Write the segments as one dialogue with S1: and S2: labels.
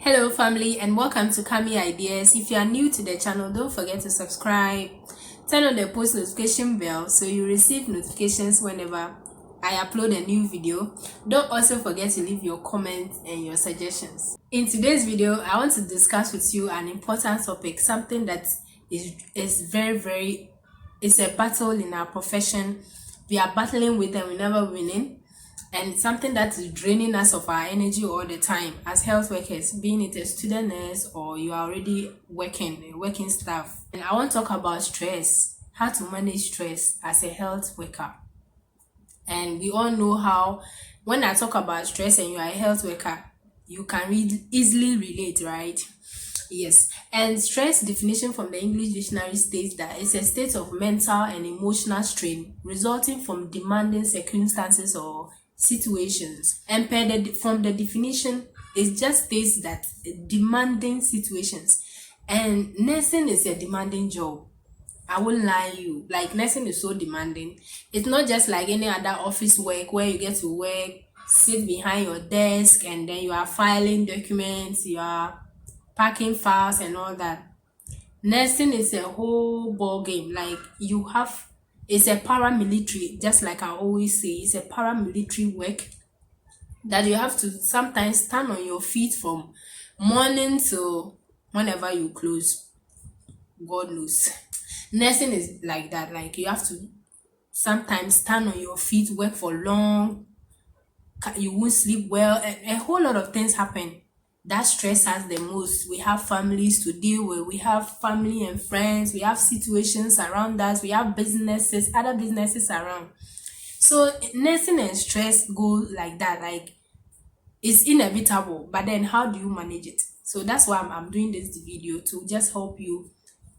S1: Hello family and welcome to Kami Ideas. If you are new to the channel, don't forget to subscribe, turn on the post notification bell so you receive notifications whenever I upload a new video. Don't also forget to leave your comments and your suggestions. In today's video, I want to discuss with you an important topic, something that is very it's a battle in our profession. We are battling with and we're never winning, and something that is draining us of our energy all the time as health workers, being it a student nurse or you are already working staff. And I want to talk about stress, how to manage stress as a health worker. And we all know how, when I talk about stress and you are a health worker, you can easily relate, right? Yes. And stress definition from the English dictionary states that it's a state of mental and emotional strain resulting from demanding circumstances or situations. And from the definition, it just states that demanding situations. And nursing is a demanding job. I won't lie you. Like, nursing is so demanding. It's not just like any other office work where you get to work, sit behind your desk, and then you are filing documents, you are packing files and all that. Nursing is a whole ball game. Like, it's a paramilitary, just like I always say, it's a paramilitary work that you have to sometimes stand on your feet from morning to whenever you close. God knows. Nursing is like that. Like, you have to sometimes stand on your feet, work for long, you won't sleep well, a whole lot of things happen. That stress us the most. We have families to deal with, we have family and friends, we have situations around us, we have other businesses around. So nursing and stress go like that. Like, it's inevitable, but then how do you manage it? So that's why I'm doing this video, to just help you.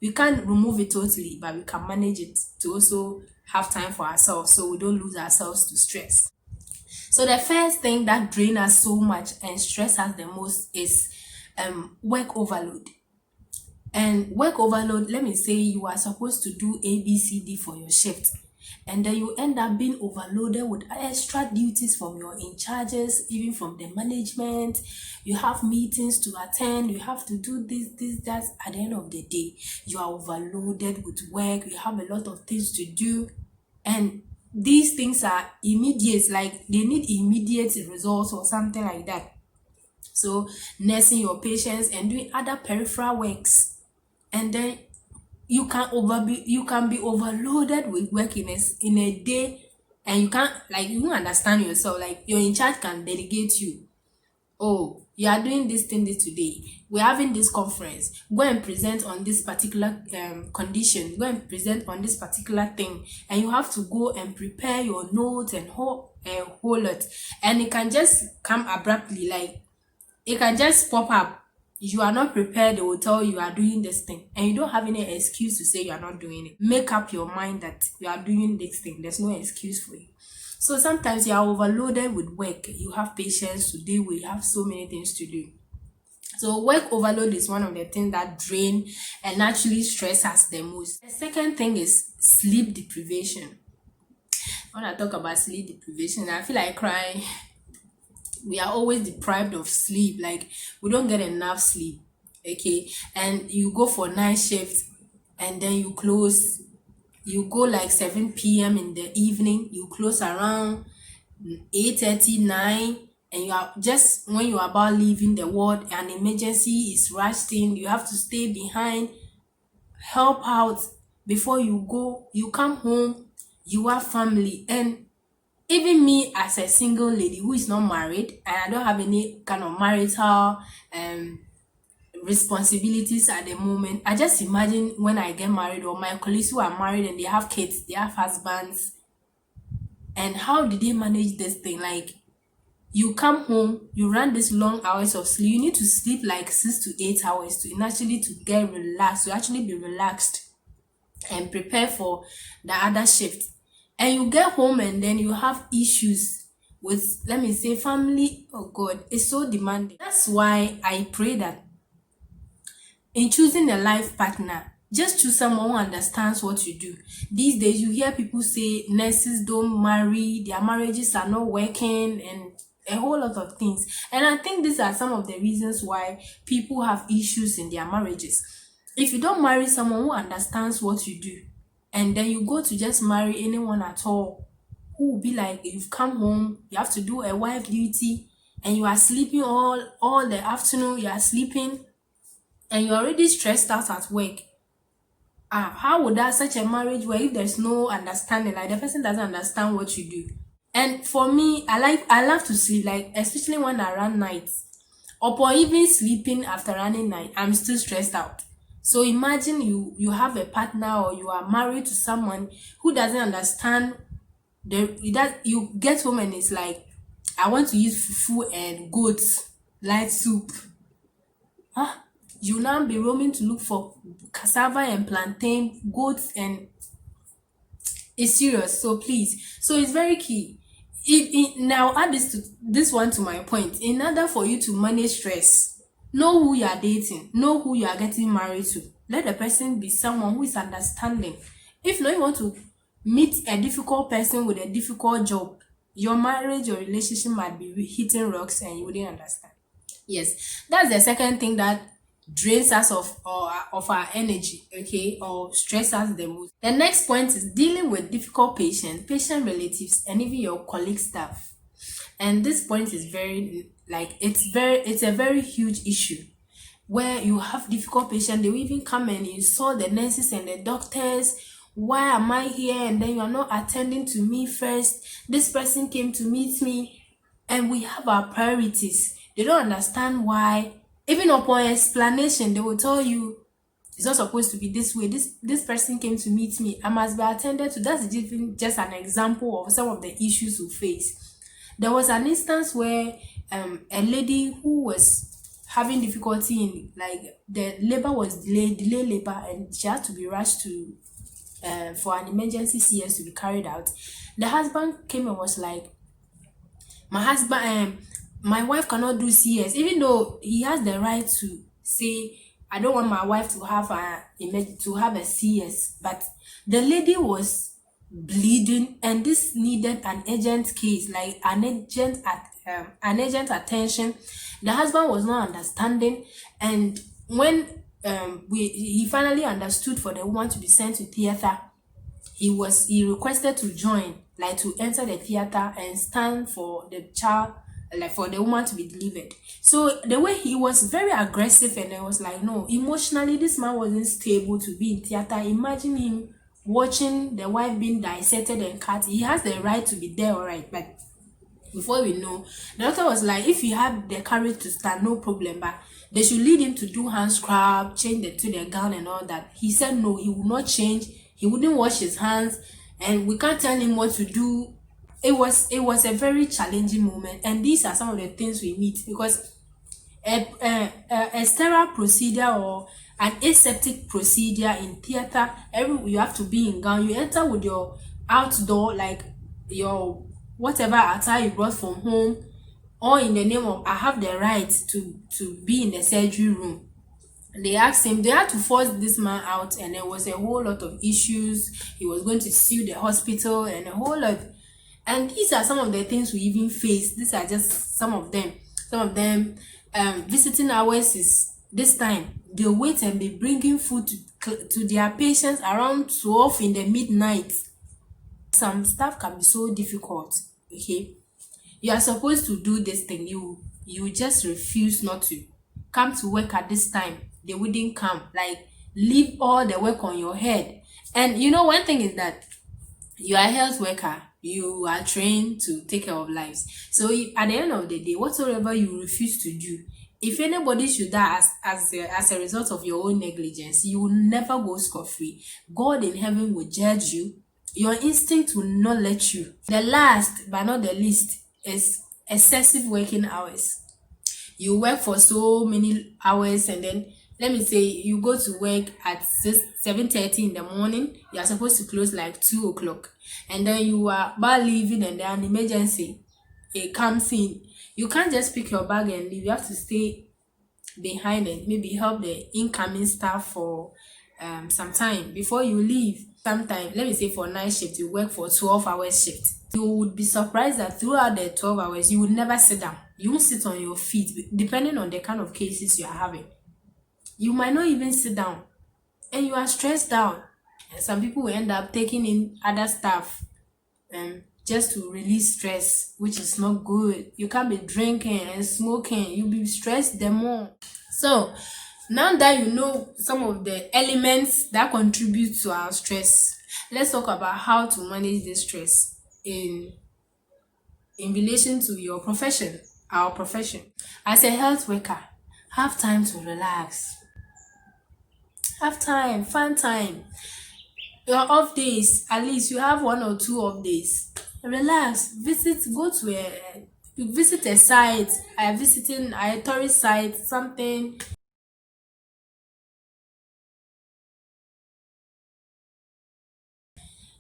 S1: We can't remove it totally, but we can manage it to also have time for ourselves so we don't lose ourselves to stress. So the first thing that drains us so much and stress us the most is work overload. And work overload, let me say you are supposed to do ABCD for your shift, and then you end up being overloaded with extra duties from your in charges, even from the management. You have meetings to attend, you have to do that. At the end of the day, you are overloaded with work, you have a lot of things to do, and these things are immediate, like they need immediate results or something like that. So nursing your patients and doing other peripheral works, and then you can be overloaded with work in a day, and you can't, like, you don't understand yourself. Like, your in charge can delegate you, oh, you are doing this thing this today, we're having this conference, go and present on this particular condition, go and present on this particular thing, and you have to go and prepare your notes and a whole lot. And it can just come abruptly, like it can just pop up. You are not prepared, they will tell you are doing this thing, and you don't have any excuse to say you are not doing it. Make up your mind that you are doing this thing. There's no excuse for you. So sometimes you are overloaded with work, you have patients to deal with, you have so many things to do. So work overload is one of the things that drain and actually stress us the most. The second thing is sleep deprivation. When I talk about sleep deprivation, I feel like crying. We are always deprived of sleep. Like, we don't get enough sleep, okay? And you go for night shift, and then you go like 7 p.m. in the evening, you close around 8:30, 9, and you are just, when you are about leaving the ward, an emergency is rushed in, you have to stay behind, help out before you go. You come home, you have family. And even me, as a single lady who is not married, and I don't have any kind of marital responsibilities at the moment, I just imagine when I get married, or my colleagues who are married and they have kids, they have husbands, and how did they manage this thing? Like, you come home, you run these long hours of sleep, you need to sleep like 6 to 8 hours to actually to get relaxed, to actually be relaxed and prepare for the other shift. And you get home and then you have issues with, let me say, family. Oh God, it's so demanding. That's why I pray that in choosing a life partner, just choose someone who understands what you do. These days you hear people say nurses don't marry, their marriages are not working, and a whole lot of things. And I think these are some of the reasons why people have issues in their marriages. If you don't marry someone who understands what you do, and then you go to just marry anyone at all, who will be like, you've come home, you have to do a wife duty, and you are sleeping all the afternoon, you are sleeping, and you're already stressed out at work. How would that such a marriage work if there's no understanding? Like the person doesn't understand what you do. And for me, I love to sleep, like especially when I run nights. Upon even sleeping after running night, I'm still stressed out. So imagine you have a partner or you are married to someone who doesn't understand that you get home and it's like, I want to eat fufu and goats, light soup. You now be roaming to look for cassava and plantain, goats, and it's serious. So please, so it's very key. Now add this one to my point. In order for you to manage stress, know who you are dating, know who you are getting married to. Let the person be someone who is understanding. If not, you want to meet a difficult person with a difficult job, your marriage or relationship might be hitting rocks and you wouldn't understand. Yes, that's the second thing that drains us of our energy, okay, or stress us the most. The next point is dealing with difficult patients, patient relatives, and even your colleague staff. And this point is very like it's a very huge issue where you have difficult patients. They will even come and insult the nurses and the doctors. Why am I here? And then you are not attending to me first. This person came to meet me, and we have our priorities. They don't understand why. Even upon explanation, they will tell you it's not supposed to be this way. This person came to meet me. I must be attended to. That's just an example of some of the issues we face. There was an instance where a lady who was having difficulty in, like, the labor was delayed labor, and she had to be rushed to for an emergency CS to be carried out. The husband came and was like, my wife cannot do CS, even though he has the right to say, I don't want my wife to have a CS. But the lady was bleeding, and this needed an urgent case, like an urgent attention. The husband was not understanding, and when he finally understood for the woman to be sent to theater, he requested to join, like to enter the theater and stand for the child, like for the woman to be delivered. So the way he was very aggressive, and I was like, no, emotionally this man wasn't stable to be in theater. Imagine him watching the wife being dissected and cut. He has the right to be there, all right, but before we know, the doctor was like, if he had the courage to stand, no problem, but they should lead him to do hand scrub, change to the gown and all that. He said no, he would not change, he wouldn't wash his hands, and we can't tell him what to do. It was a very challenging moment, and these are some of the things we meet, because a sterile procedure or an aseptic procedure in theater, you have to be in gown. You enter with your outdoor, like your whatever attire you brought from home, or in the name of, I have the right to be in the surgery room. And they asked him, they had to force this man out, and there was a whole lot of issues. He was going to sue the hospital and a whole lot. And these are some of the things we even face. These are just some of them. Some of them, visiting hours is this time. They wait and be bringing food to their patients around 12 in the midnight. Some stuff can be so difficult. Okay, you are supposed to do this thing. You just refuse not to come to work at this time. They wouldn't come. Like, leave all the work on your head. And you know, one thing is that you are a health worker. You are trained to take care of lives. So at the end of the day, whatsoever you refuse to do, if anybody should die as a result of your own negligence, you will never go scot-free. God in heaven will judge you. Your instinct will not let you. The last but not the least is excessive working hours. You work for so many hours, and then let me say you go to work at 7:30 in the morning. You are supposed to close like 2 o'clock, and then you are about leaving, and then an emergency it comes in. You can't just pick your bag and leave. You have to stay behind and maybe help the incoming staff for some time before you leave. sometimes, let me say for night shift, you work for 12 hours shift. You would be surprised that throughout the 12 hours, you would never sit down. You won't sit on your feet, depending on the kind of cases you are having. You might not even sit down, and you are stressed out. And some people will end up taking in other stuff just to release stress, which is not good. You can't be drinking and smoking. You'll be stressed the more. So now that you know some of the elements that contribute to our stress, let's talk about how to manage this stress in relation to your profession, our profession. As a health worker, have time to relax. Have time, fun time. Your off days, at least you have 1 or 2 off days. Relax, visit a site, visiting a tourist site, something.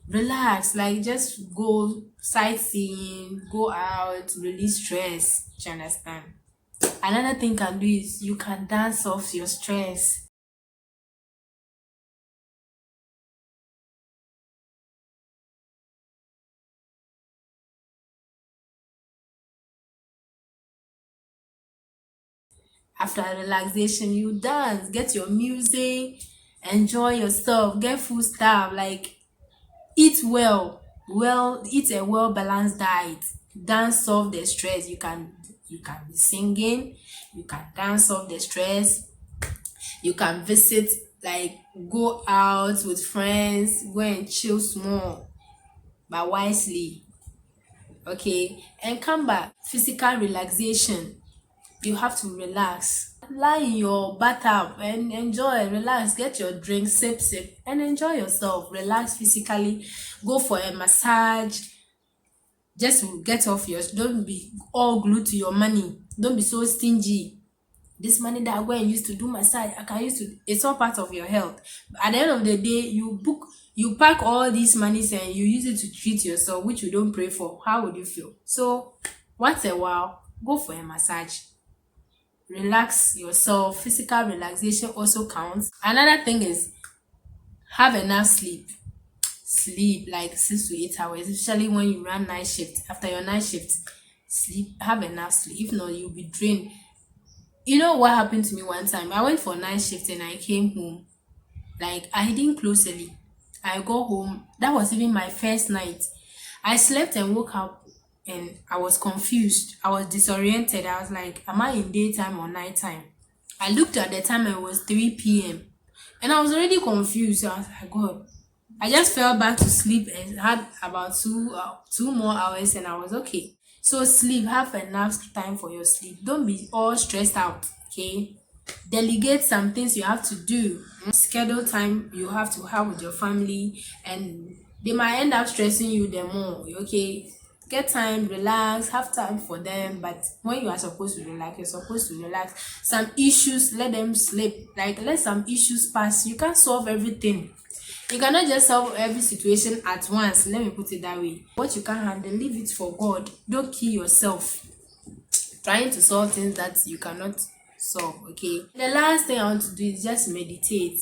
S1: Relax, like just go sightseeing, go out, release stress. Do you understand? Another thing you can do is you can dance off your stress. After relaxation, you dance, get your music, enjoy yourself, get food stuff, like eat eat a well balanced diet, dance off the stress. You can be singing, you can dance off the stress, you can visit, like go out with friends, go and chill small, but wisely. Okay, and come back. Physical relaxation, you have to relax, lie in your bathtub and enjoy, relax, get your drink, sip and enjoy yourself, relax physically, go for a massage, just to get off your, don't be all glued to your money, don't be so stingy. This money that I go and use to do massage, I can use to, it's all part of your health. At the end of the day, you pack all these monies and you use it to treat yourself, which you don't pray for. How would you feel? So once a while, go for a massage, relax yourself. Physical relaxation also counts. Another thing is have enough sleep. Sleep like 6 to 8 hours, especially when you run night shift. After your night shift, sleep, have enough sleep. If not, you'll be drained. You know what happened to me one time? I went for night shift and I came home. Like I didn't close early. I go home. That was even my first night. I slept and woke up and I was confused. I was disoriented. I was like, am I in daytime or nighttime? I looked at the time and it was 3 p.m. And I was already confused. I was like, God. I just fell back to sleep and had about two more hours and I was okay. So sleep, have enough time for your sleep. Don't be all stressed out, okay? Delegate some things you have to do. Schedule time you have to have with your family, and they might end up stressing you the more, okay? Get time, relax, have time for them, but when you are supposed to relax, you're supposed to relax. Some issues, let them slip. Like, let some issues pass. You can't solve everything. You cannot just solve every situation at once. Let me put it that way. What you can't handle, leave it for God. Don't kill yourself trying to solve things that you cannot solve, okay? The last thing I want to do is just meditate.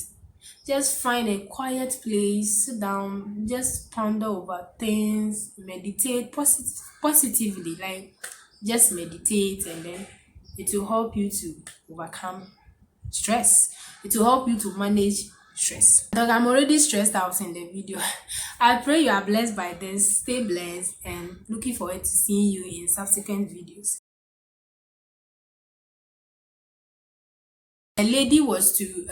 S1: Just find a quiet place, sit down, just ponder over things, meditate positively, like just meditate, and then it will help you to overcome stress. It will help you to manage stress. Dog, I'm already stressed out in the video. I pray you are blessed by this. Stay blessed and looking forward to seeing you in subsequent videos. A lady was to